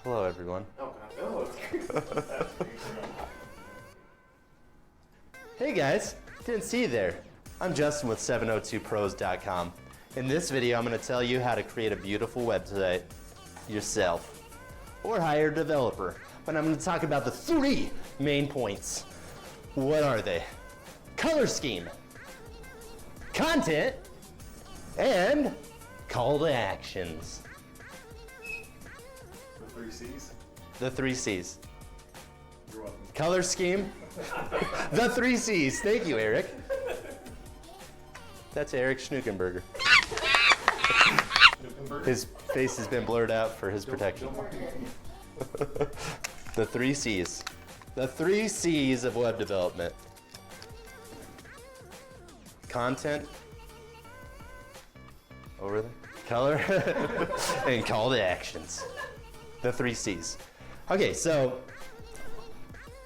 Hello, everyone. Oh, God. Oh, Hey, guys. Didn't see you there. I'm Justin with 702pros.com. In this video, I'm going to tell you how to create a beautiful website yourself or hire a developer. But I'm going to talk about the 3 main points. What are they? Color scheme, content, and call to actions. The 3 C's. The 3 C's. You're welcome. Color scheme, the 3 C's. Thank you, Eric. That's Eric Schnuckenberger. His face has been blurred out for his protection. The 3 C's. The 3 C's of web development. Content. Over there. Color. And call to actions. The 3 C's. Okay, so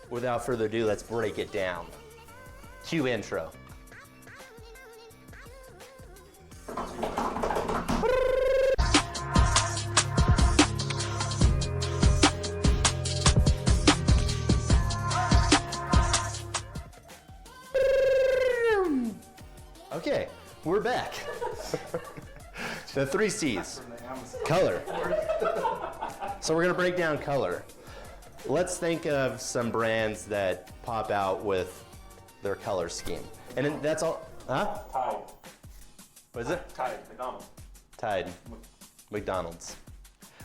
without further ado, let's break it down. Cue intro. Okay, we're back. The 3 C's. Color. So we're gonna break down color. Let's think of some brands that pop out with their color scheme. And then that's all, huh? Tide. What is it? Tide. McDonald's. Tide. McDonald's.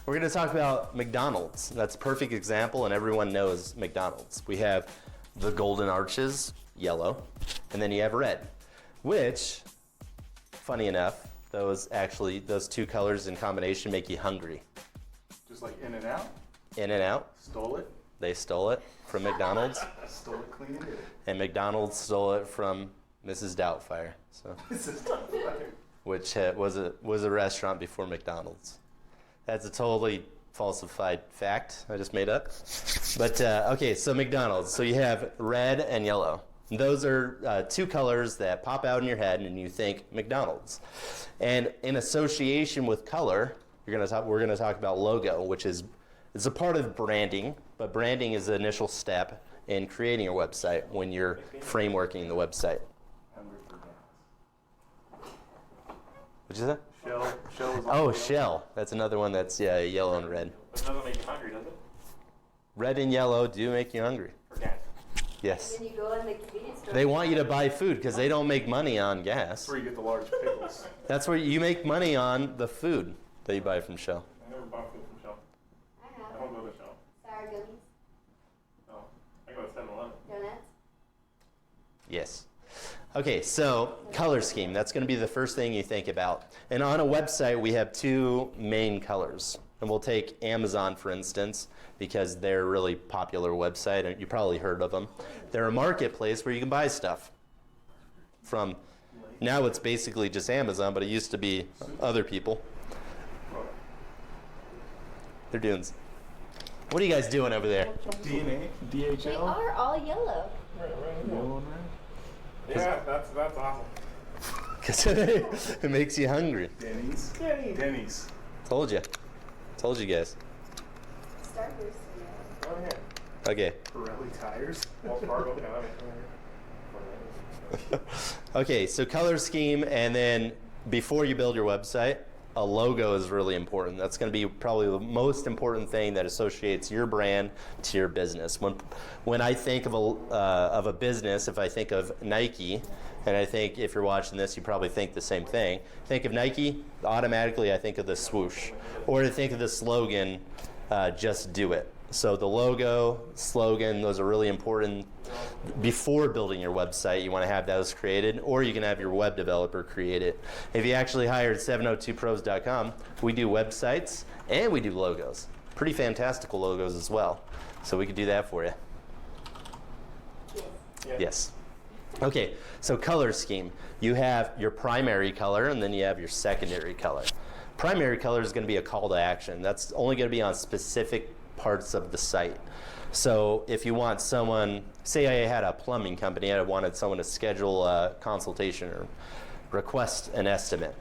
We're gonna talk about McDonald's. That's a perfect example and everyone knows McDonald's. We have the golden arches, yellow, and then you have red, which, funny enough, those 2 colors in combination make you hungry. Just like In and Out. In and Out, Stole it. they stole it from McDonald's, Stole it clean and did it. and McDonald's stole it from Mrs. Doubtfire, so, This is not fire. which was a restaurant before McDonald's. That's a totally falsified fact I just made up. But okay, so McDonald's. So you have red and yellow. Those are 2 colors that pop out in your head and you think McDonald's. And in association with color, we're gonna talk about logo, which is it's a part of branding, but branding is the initial step in creating a website when you're frameworking the website. Hungry for gas. What'd you say? Shell is on Oh, the shell. That's another one that's yellow and red. But it doesn't make you hungry, does it? Red and yellow do make you hungry. For gas. Yes. Then you go in the convenience store. They want you to buy food because they don't make money on gas. That's where you get the large pickles. That's where you make money on the food that you buy from Shell. I never bought food from Shell. I I have don't go to Shell. sour gummies, No. I go to 7-Eleven. donuts. Yes. Okay, so color scheme. That's going to be the first thing you think about. And on a website, we have 2 main colors. And we'll take Amazon, for instance, because they're a really popular website, and you probably heard of them. They're a marketplace where you can buy stuff from. Now it's basically just Amazon, but it used to be other people. They're doing. What are you guys doing over there? DNA. They DHL. are all yellow. Yellow and red. Yeah, that's awesome. Because it makes you hungry. Denny's. Denny's. Told you. Told you guys. Starburst. Oh, yeah. Okay. Pirelli tires. Wells Fargo. Okay, so color scheme, and then before you build your website, a logo is really important. That's going to be probably the most important thing that associates your brand to your business. When I think of a business, if I think of Nike, and I think if you're watching this, you probably think the same thing. Think of Nike, automatically I think of the swoosh, or to think of the slogan, just do it. So the logo, slogan, those are really important. Before building your website, you want to have those created, or you can have your web developer create it. If you actually hired 702pros.com, we do websites and we do logos. Pretty fantastical logos as well. So we could do that for you. Yes. Yes. Okay, so color scheme. You have your primary color and then you have your secondary color. Primary color is going to be a call to action. That's only going to be on specific parts of the site. So if you want someone, say I had a plumbing company and I wanted someone to schedule a consultation or request an estimate,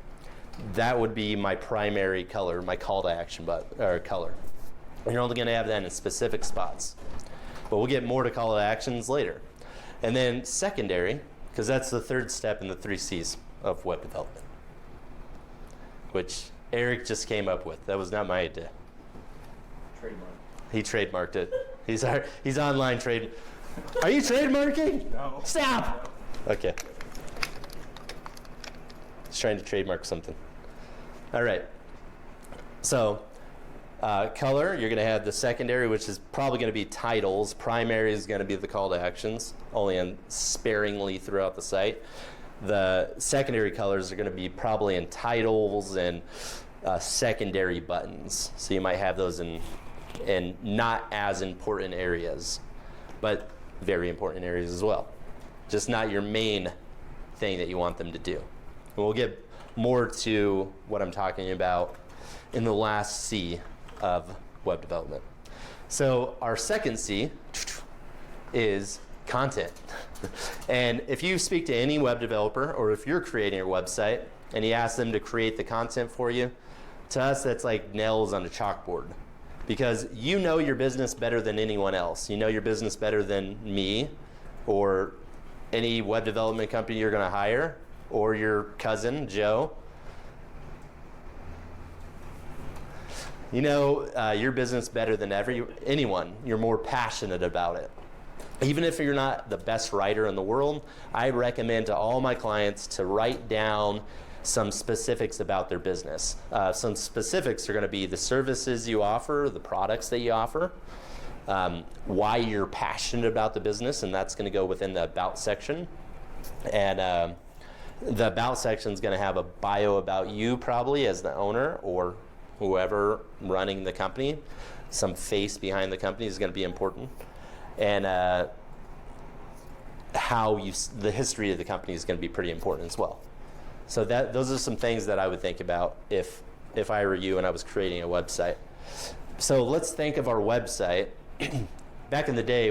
that would be my primary color, my call to action color. You're only going to have that in specific spots. But we'll get more to call to actions later. And then secondary, because that's the third step in the 3 C's of web development, which Eric just came up with. That was not my idea. Trademark. He trademarked it. He's online trade. Are you trademarking? No. Stop! Okay. He's trying to trademark something. All right. So, color, you're going to have the secondary, which is probably going to be titles. Primary is going to be the call to actions, only in sparingly throughout the site. The secondary colors are going to be probably in titles and secondary buttons. So you might have those in not as important areas, but very important areas as well. Just not your main thing that you want them to do. And we'll get more to what I'm talking about in the last C of web development. So our second C is content. And if you speak to any web developer, or if you're creating your website and you ask them to create the content for you, to us that's like nails on a chalkboard. Because you know your business better than anyone else. You know your business better than me or any web development company you're going to hire, or your cousin, Joe. You know your business better than anyone. You're more passionate about it. Even if you're not the best writer in the world, I recommend to all my clients to write down some specifics about their business. Some specifics are going to be the services you offer, the products that you offer, why you're passionate about the business, and that's going to go within the About section. And the About section is going to have a bio about you probably as the owner or whoever running the company. Some face behind the company is going to be important. And the history of the company is going to be pretty important as well. So those are some things that I would think about if I were you and I was creating a website. So let's think of our website. Back in the day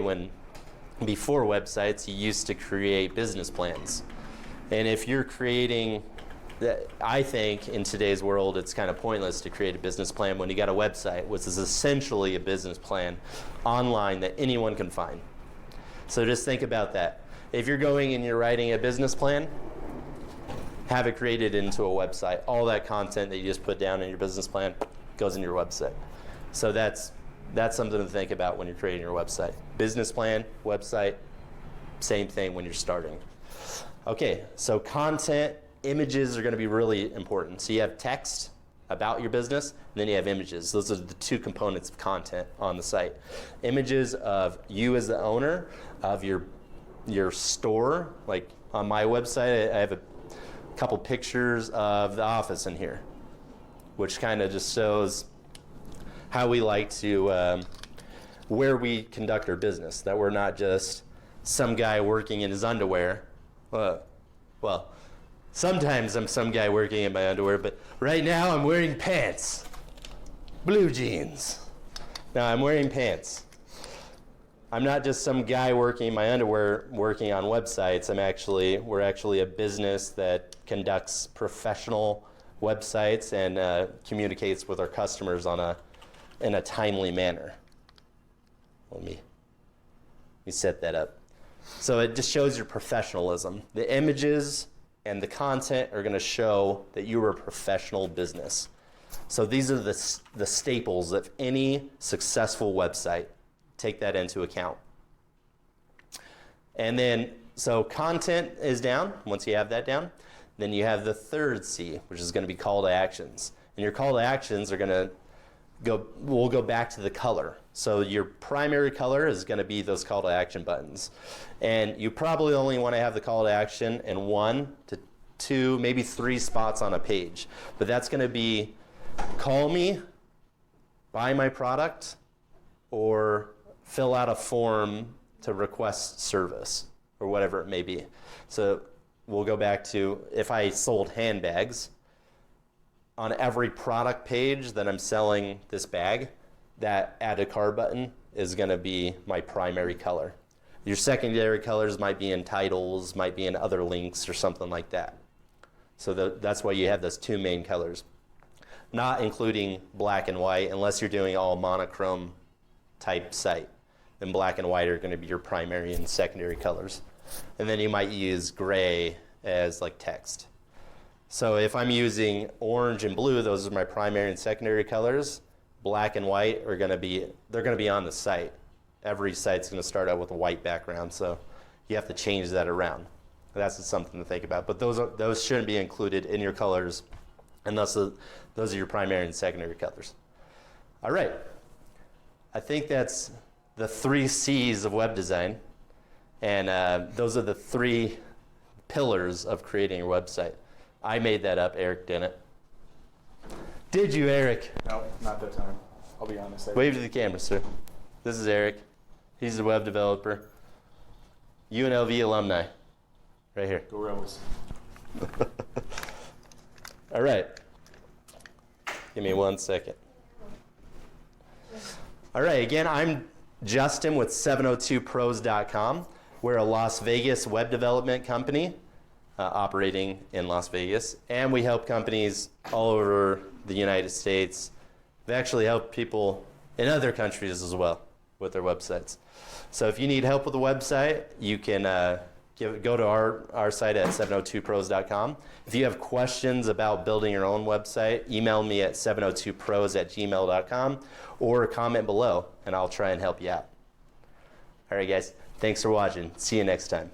before websites, you used to create business plans. And if you're creating, I think in today's world, it's kind of pointless to create a business plan when you got a website, which is essentially a business plan online that anyone can find. So just think about that. If you're going and you're writing a business plan, have it created into a website. All that content that you just put down in your business plan goes in your website. So that's something to think about when you're creating your website. Business plan, website, same thing when you're starting. Okay, so content, images are going to be really important. So you have text about your business, and then you have images. Those are the two components of content on the site. Images of you as the owner of your store. Like on my website, I have a couple pictures of the office in here, which kind of just shows how we like to, where we conduct our business, that we're not just some guy working in his underwear. Well, sometimes I'm some guy working in my underwear, but right now I'm wearing pants, blue jeans. Now I'm wearing pants. I'm not just some guy working in my underwear working on websites. We're actually a business that conducts professional websites and communicates with our customers in a timely manner. Let me set that up. So it just shows your professionalism. The images and the content are going to show that you are a professional business. So these are the staples of any successful website. Take that into account. And then, so content is down. Once you have that down, then you have the third C, which is going to be call to actions. And your call to actions are going to we'll go back to the color. So your primary color is going to be those call to action buttons. And you probably only want to have the call to action in 1 to 2, maybe 3 spots on a page. But that's going to be call me, buy my product, or fill out a form to request service, or whatever it may be. So we'll go back to if I sold handbags, on every product page that I'm selling this bag, that add a cart button is going to be my primary color. Your secondary colors might be in titles, might be in other links or something like that. So that's why you have those 2 main colors. not including black and white, unless you're doing all monochrome type site. Then black and white are going to be your primary and secondary colors. And then you might use gray as like text. So if I'm using orange and blue, those are my primary and secondary colors. Black and white are going to be, they're going to be on the site. Every site's going to start out with a white background, so you have to change that around. That's just something to think about. But those shouldn't be included in your colors, and those are your primary and secondary colors. All right. I think that's the 3 C's of web design, and those are the 3 pillars of creating your website. I made that up. Eric didn't. Did you, Eric? No, not that time. I'll be honest. Wave to the camera, sir. This is Eric. He's a web developer. UNLV alumni. Right here. Go Rebels. All right. Give me 1 second. All right, again, I'm Justin with 702pros.com. We're a Las Vegas web development company operating in Las Vegas, and we help companies all over the United States. We've actually helped people in other countries as well with their websites. So if you need help with a website, you can go to our site at 702pros.com. If you have questions about building your own website, email me at 702pros@gmail.com or comment below, and I'll try and help you out. All right, guys. Thanks for watching. See you next time.